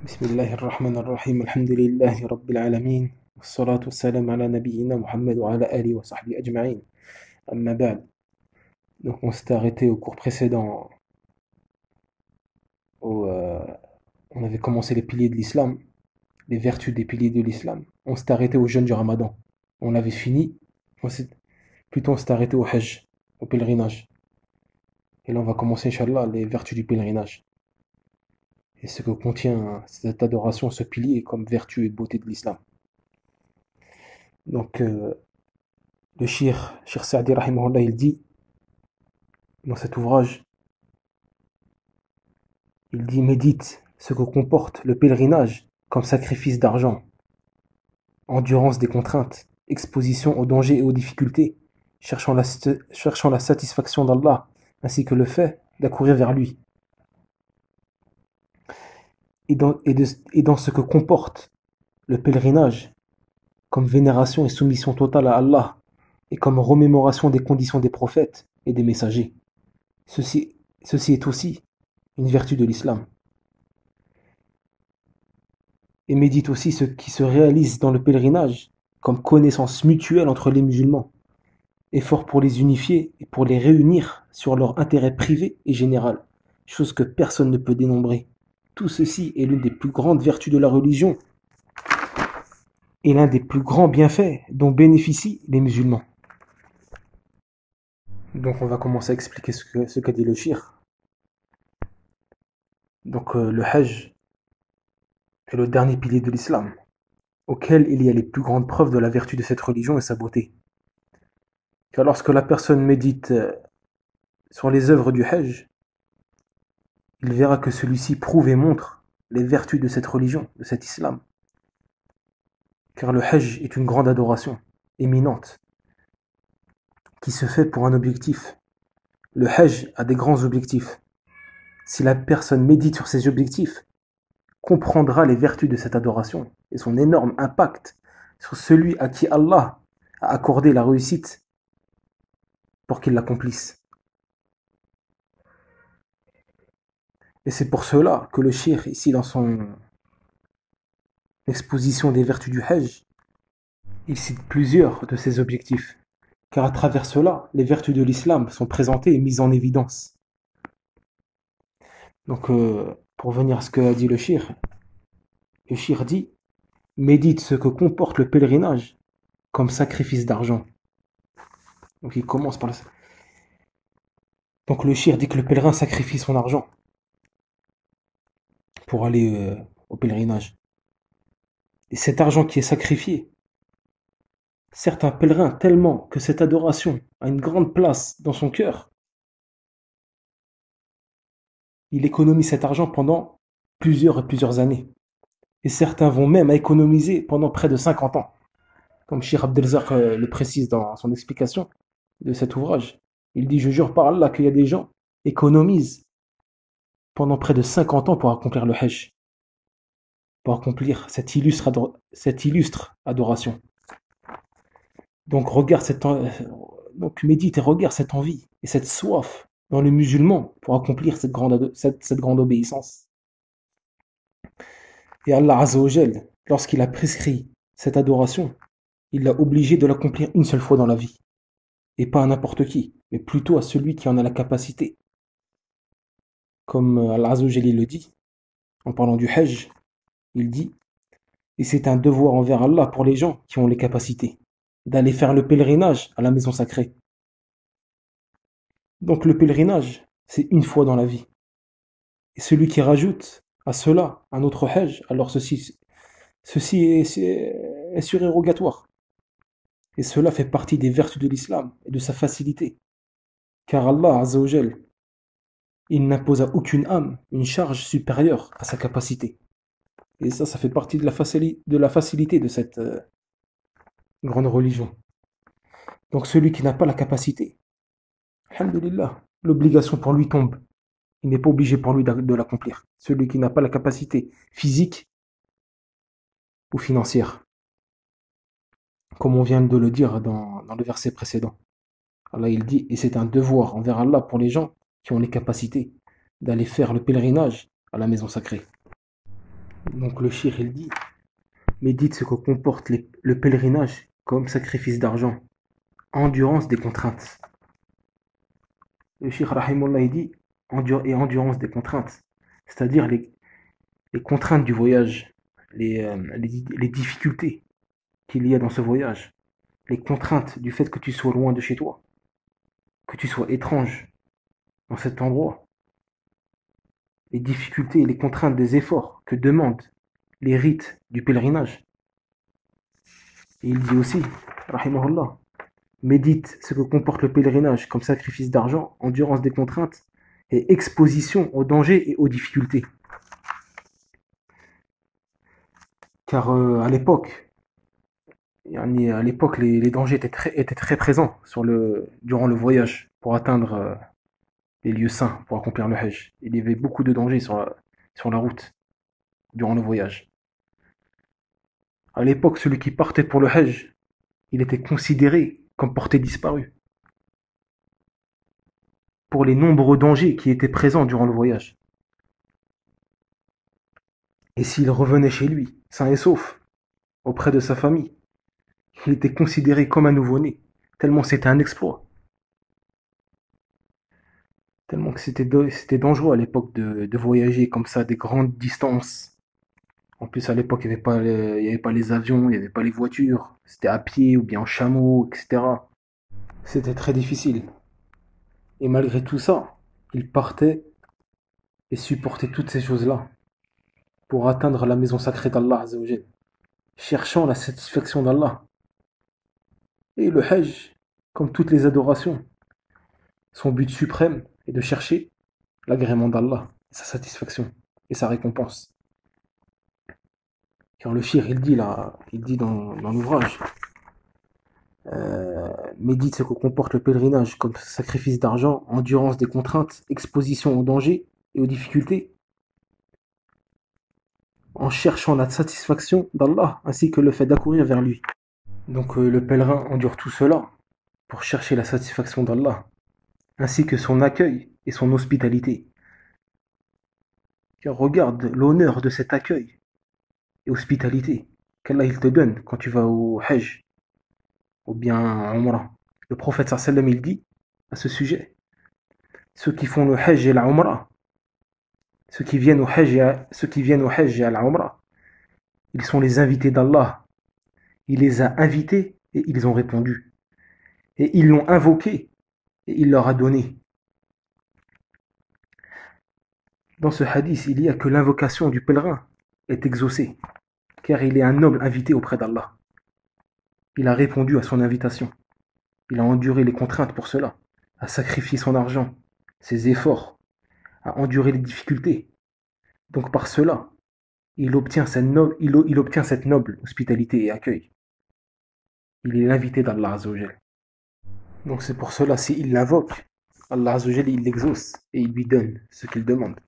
بسم الله الرحمن الرحيم الحمد لله رب العالمين والصلاة والسلام على نبينا Muhammad وعلى آله وصحبه أجمعين أما بعد. Donc on s'était arrêté au cours précédent où on avait commencé les piliers de l'islam, les vertus des piliers de l'islam. On s'était arrêté au jeûne du ramadan. On l'avait fini, plutôt on s'était arrêté au hajj, au pèlerinage. Et là on va commencer Inch'Allah les vertus du pèlerinage. Et ce que contient cette adoration, ce pilier comme vertu et beauté de l'islam. Donc le Cheikh Saadi rahimahullah, il dit dans cet ouvrage, il dit médite ce que comporte le pèlerinage comme sacrifice d'argent, endurance des contraintes, exposition aux dangers et aux difficultés, cherchant la satisfaction d'Allah, ainsi que le fait d'accourir vers lui. Et dans ce que comporte le pèlerinage comme vénération et soumission totale à Allah, et comme remémoration des conditions des prophètes et des messagers. Ceci est aussi une vertu de l'islam. Et médite aussi ce qui se réalise dans le pèlerinage comme connaissance mutuelle entre les musulmans, effort pour les unifier et pour les réunir sur leur intérêt privé et général, chose que personne ne peut dénombrer. Tout ceci est l'une des plus grandes vertus de la religion et l'un des plus grands bienfaits dont bénéficient les musulmans. Donc on va commencer à expliquer ce qu'a dit le cheikh. Donc le hajj est le dernier pilier de l'islam, auquel il y a les plus grandes preuves de la vertu de cette religion et sa beauté. Car lorsque la personne médite sur les œuvres du hajj, il verra que celui-ci prouve et montre les vertus de cette religion, de cet islam. Car le hajj est une grande adoration, éminente, qui se fait pour un objectif. Le hajj a des grands objectifs. Si la personne médite sur ces objectifs, comprendra les vertus de cette adoration et son énorme impact sur celui à qui Allah a accordé la réussite pour qu'il l'accomplisse. Et c'est pour cela que le cheikh, ici dans son exposition des vertus du hajj, il cite plusieurs de ses objectifs, car à travers cela, les vertus de l'islam sont présentées et mises en évidence. Donc, pour venir à ce qu'a dit le cheikh dit « Médite ce que comporte le pèlerinage comme sacrifice d'argent ». Donc il commence par Donc le cheikh dit que le pèlerin sacrifie son argent pour aller au pèlerinage. Et cet argent qui est sacrifié, certes un pèlerin tellement que cette adoration a une grande place dans son cœur, il économise cet argent pendant plusieurs et plusieurs années. Et certains vont même à économiser pendant près de 50 ans. Comme Cheikh Abdelzak le précise dans son explication de cet ouvrage. Il dit, je jure par Allah qu'il y a des gens qui économisent pendant près de 50 ans pour accomplir le hajj, pour accomplir cette illustre adoration. Donc donc médite et regarde cette envie et cette soif dans les musulmans pour accomplir cette grande obéissance. Et Allah Azza wa Jal, lorsqu'il a prescrit cette adoration, il l'a obligé de l'accomplir une seule fois dans la vie. Et pas à n'importe qui, mais plutôt à celui qui en a la capacité. Comme Allah Azza wa Jal le dit, en parlant du hajj, il dit « Et c'est un devoir envers Allah pour les gens qui ont les capacités, d'aller faire le pèlerinage à la maison sacrée. » Donc le pèlerinage, c'est une fois dans la vie. Et celui qui rajoute à cela un autre hajj, alors ceci est surérogatoire. Et cela fait partie des vertus de l'islam et de sa facilité. Car Allah Azza wa Jal, il n'impose à aucune âme une charge supérieure à sa capacité. Et ça fait partie de la facilité de cette grande religion. Donc celui qui n'a pas la capacité, alhamdulillah, l'obligation pour lui tombe. Il n'est pas obligé pour lui de l'accomplir. Celui qui n'a pas la capacité physique ou financière. Comme on vient de le dire dans le verset précédent. Allah il dit, et c'est un devoir envers Allah pour les gens qui ont les capacités d'aller faire le pèlerinage à la maison sacrée. Donc le shir il dit, médite ce que comporte le pèlerinage comme sacrifice d'argent, endurance des contraintes. Le shir rahimullah il dit, et endurance des contraintes, c'est-à-dire les contraintes du voyage, les difficultés qu'il y a dans ce voyage, les contraintes du fait que tu sois loin de chez toi, que tu sois étrange dans cet endroit, les difficultés et les contraintes des efforts que demandent les rites du pèlerinage. Et il dit aussi, rahimahullah, médite ce que comporte le pèlerinage comme sacrifice d'argent, endurance des contraintes et exposition aux dangers et aux difficultés. Car à l'époque, les dangers étaient très présents durant le voyage pour atteindre les lieux saints, pour accomplir le Hajj. Il y avait beaucoup de dangers sur la route durant le voyage. À l'époque, celui qui partait pour le Hajj, il était considéré comme porté disparu pour les nombreux dangers qui étaient présents durant le voyage. Et s'il revenait chez lui, sain et sauf, auprès de sa famille, il était considéré comme un nouveau-né, tellement c'était un exploit, tellement que c'était dangereux à l'époque de voyager comme ça des grandes distances. En plus, à l'époque, il y avait pas les avions, il n'y avait pas les voitures, c'était à pied ou bien en chameau, etc. C'était très difficile. Et malgré tout ça, il partait et supportait toutes ces choses-là pour atteindre la maison sacrée d'Allah Azzawajal, cherchant la satisfaction d'Allah. Et le Hajj, comme toutes les adorations, son but suprême est de chercher l'agrément d'Allah, sa satisfaction et sa récompense. Car le shir, il dit dans l'ouvrage, médite ce que comporte le pèlerinage comme sacrifice d'argent, endurance des contraintes, exposition aux dangers et aux difficultés, en cherchant la satisfaction d'Allah ainsi que le fait d'accourir vers lui. Donc le pèlerin endure tout cela pour chercher la satisfaction d'Allah, ainsi que son accueil et son hospitalité. Car regarde l'honneur de cet accueil et hospitalité qu'Allah il te donne quand tu vas au Hajj ou bien en Umrah. Le prophète sallam il dit à ce sujet, ceux qui font le Hajj et la Umrah, ceux qui viennent au Hajj et à la Umrah, ils sont les invités d'Allah. Il les a invités et ils ont répondu. Et ils l'ont invoqué et il leur a donné. Dans ce hadith, il y a que l'invocation du pèlerin est exaucée, car il est un noble invité auprès d'Allah. Il a répondu à son invitation. Il a enduré les contraintes pour cela, a sacrifié son argent, ses efforts, a enduré les difficultés. Donc par cela, il obtient cette noble hospitalité et accueil. Il est l'invité d'Allah Azzawajal. Donc c'est pour cela, s'il l'invoque, Allah Azzawajal, il l'exauce et il lui donne ce qu'il demande.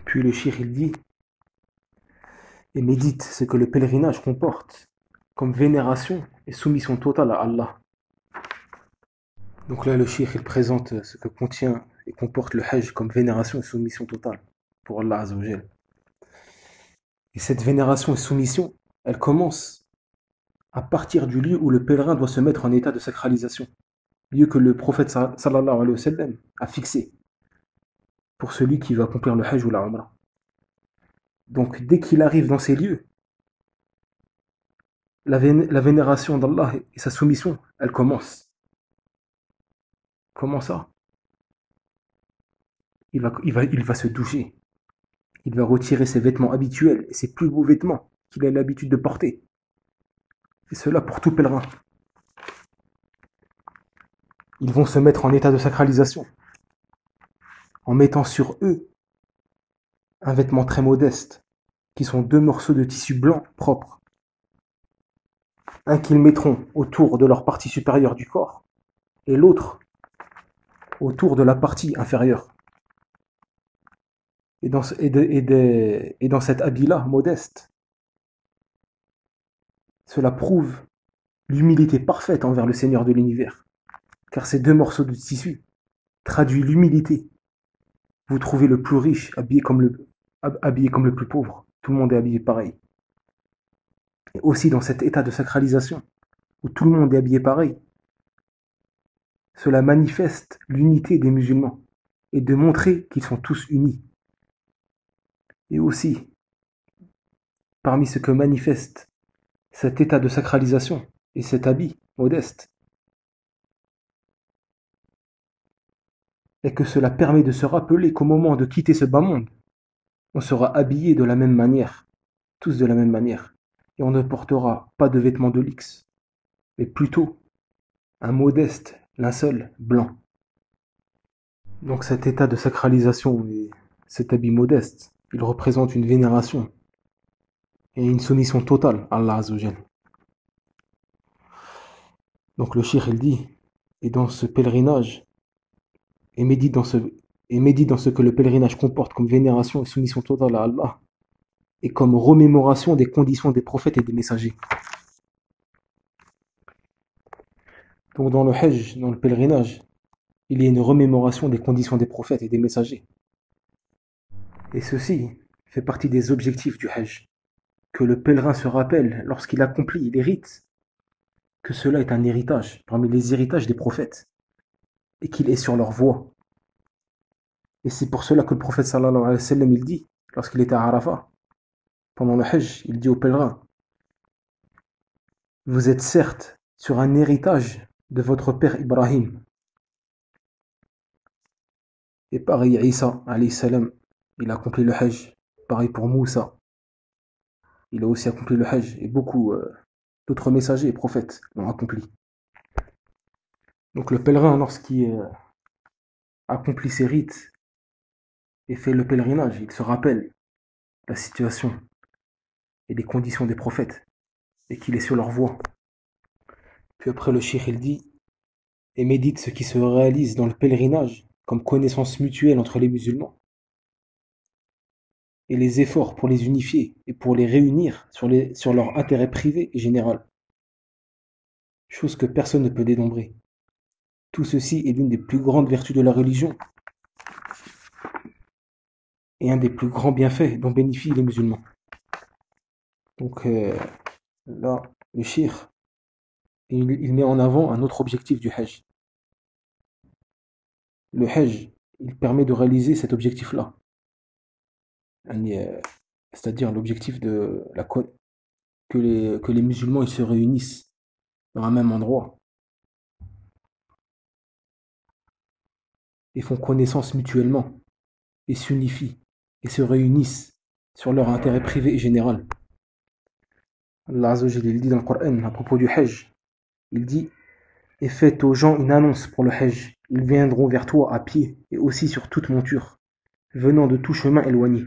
Puis le shir il dit, et médite ce que le pèlerinage comporte, comme vénération et soumission totale à Allah. Donc là, le shir il présente ce que contient et comporte le Hajj comme vénération et soumission totale pour Allah Azzawajal. Et cette vénération et soumission, elle commence à partir du lieu où le pèlerin doit se mettre en état de sacralisation, lieu que le prophète sallallahu alayhi wa sallam a fixé pour celui qui va accomplir le Hajj ou la Umrah. Donc dès qu'il arrive dans ces lieux, la vénération d'Allah et sa soumission, elle commence. Comment ça? Il va se doucher. Il va retirer ses vêtements habituels et ses plus beaux vêtements qu'il a l'habitude de porter. Et cela pour tout pèlerin. Ils vont se mettre en état de sacralisation en mettant sur eux un vêtement très modeste, qui sont deux morceaux de tissu blanc propre. Un qu'ils mettront autour de leur partie supérieure du corps et l'autre autour de la partie inférieure. Et dans cet habit-là, modeste, cela prouve l'humilité parfaite envers le Seigneur de l'univers. Car ces deux morceaux de tissu traduisent l'humilité. Vous trouvez le plus riche habillé comme habillé comme le plus pauvre. Tout le monde est habillé pareil. Et aussi dans cet état de sacralisation, où tout le monde est habillé pareil, cela manifeste l'unité des musulmans et de montrer qu'ils sont tous unis. Et aussi, parmi ce que manifeste cet état de sacralisation et cet habit modeste, est que cela permet de se rappeler qu'au moment de quitter ce bas monde, on sera habillé de la même manière, tous de la même manière, et on ne portera pas de vêtements de luxe, mais plutôt un modeste linceul blanc. Donc cet état de sacralisation et cet habit modeste, il représente une vénération et une soumission totale à Allah Azzawajal. Donc le cheikh il dit, et dans ce pèlerinage, et médite dans ce que le pèlerinage comporte comme vénération et soumission totale à Allah, et comme remémoration des conditions des prophètes et des messagers. Donc dans le Hajj, dans le pèlerinage, il y a une remémoration des conditions des prophètes et des messagers. Et ceci fait partie des objectifs du Hajj, que le pèlerin se rappelle lorsqu'il accomplit les rites, que cela est un héritage parmi les héritages des prophètes, et qu'il est sur leur voie. Et c'est pour cela que le prophète sallallahu alayhi wa sallam, il dit, lorsqu'il était à Arafat, pendant le Hajj, il dit aux pèlerins, vous êtes certes sur un héritage de votre père Ibrahim. Et pareil, Isa, alayhi salam, il a accompli le Hajj. Pareil pour Moussa, il a aussi accompli le Hajj. Et beaucoup d'autres messagers et prophètes l'ont accompli. Donc le pèlerin, lorsqu'il accomplit ses rites et fait le pèlerinage, il se rappelle la situation et les conditions des prophètes et qu'il est sur leur voie. Puis après le cheikh il dit et médite ce qui se réalise dans le pèlerinage comme connaissance mutuelle entre les musulmans et les efforts pour les unifier et pour les réunir sur leur intérêt privé et général, chose que personne ne peut dénombrer. Tout ceci est l'une des plus grandes vertus de la religion et un des plus grands bienfaits dont bénéficient les musulmans. Donc là, le cheikh, il met en avant un autre objectif du Hajj. Le Hajj, il permet de réaliser cet objectif-là. C'est-à-dire l'objectif que les musulmans ils se réunissent dans un même endroit et font connaissance mutuellement et s'unifient et se réunissent sur leur intérêt privé et général. Allah Azzawajal il dit dans le Coran à propos du Hajj, il dit et faites aux gens une annonce pour le Hajj, ils viendront vers toi à pied et aussi sur toute monture, venant de tout chemin éloigné.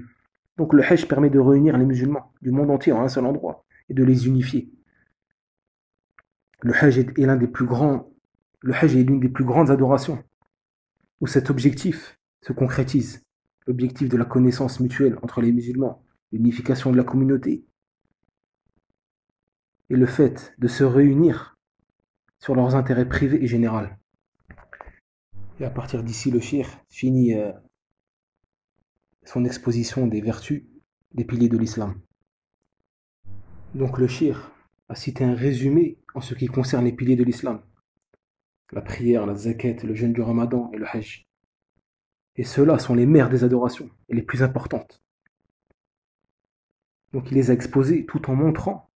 Donc le Hajj permet de réunir les musulmans du monde entier en un seul endroit et de les unifier. Le Hajj est l'une des plus grandes adorations où cet objectif se concrétise. L'objectif de la connaissance mutuelle entre les musulmans, l'unification de la communauté et le fait de se réunir sur leurs intérêts privés et généraux. Et à partir d'ici, le cheikh finit son exposition des vertus des piliers de l'islam. Donc le cheikh a cité un résumé en ce qui concerne les piliers de l'islam. La prière, la zakat, le jeûne du ramadan et le hajj. Et ceux-là sont les mères des adorations et les plus importantes. Donc il les a exposées tout en montrant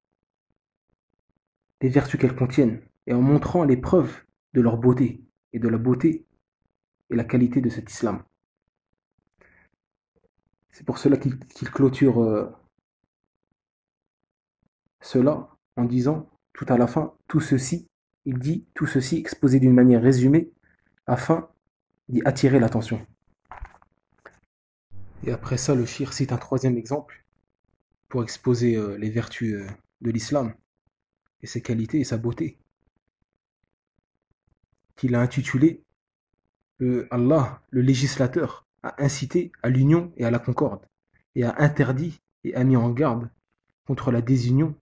les vertus qu'elles contiennent et en montrant les preuves de leur beauté et de la beauté et la qualité de cet islam. C'est pour cela qu'il clôture cela en disant tout à la fin, tout ceci, il dit tout ceci exposé d'une manière résumée afin d'y attirer l'attention. Et après ça, le cheikh cite un troisième exemple pour exposer les vertus de l'islam et ses qualités et sa beauté, qu'il a intitulé Allah, le législateur, a incité à l'union et à la concorde, et a interdit et a mis en garde contre la désunion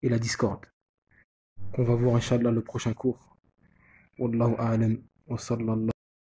et la discorde. Qu'on va voir, Inch'Allah, le prochain cours. Wallahu a'lam wa sallallahu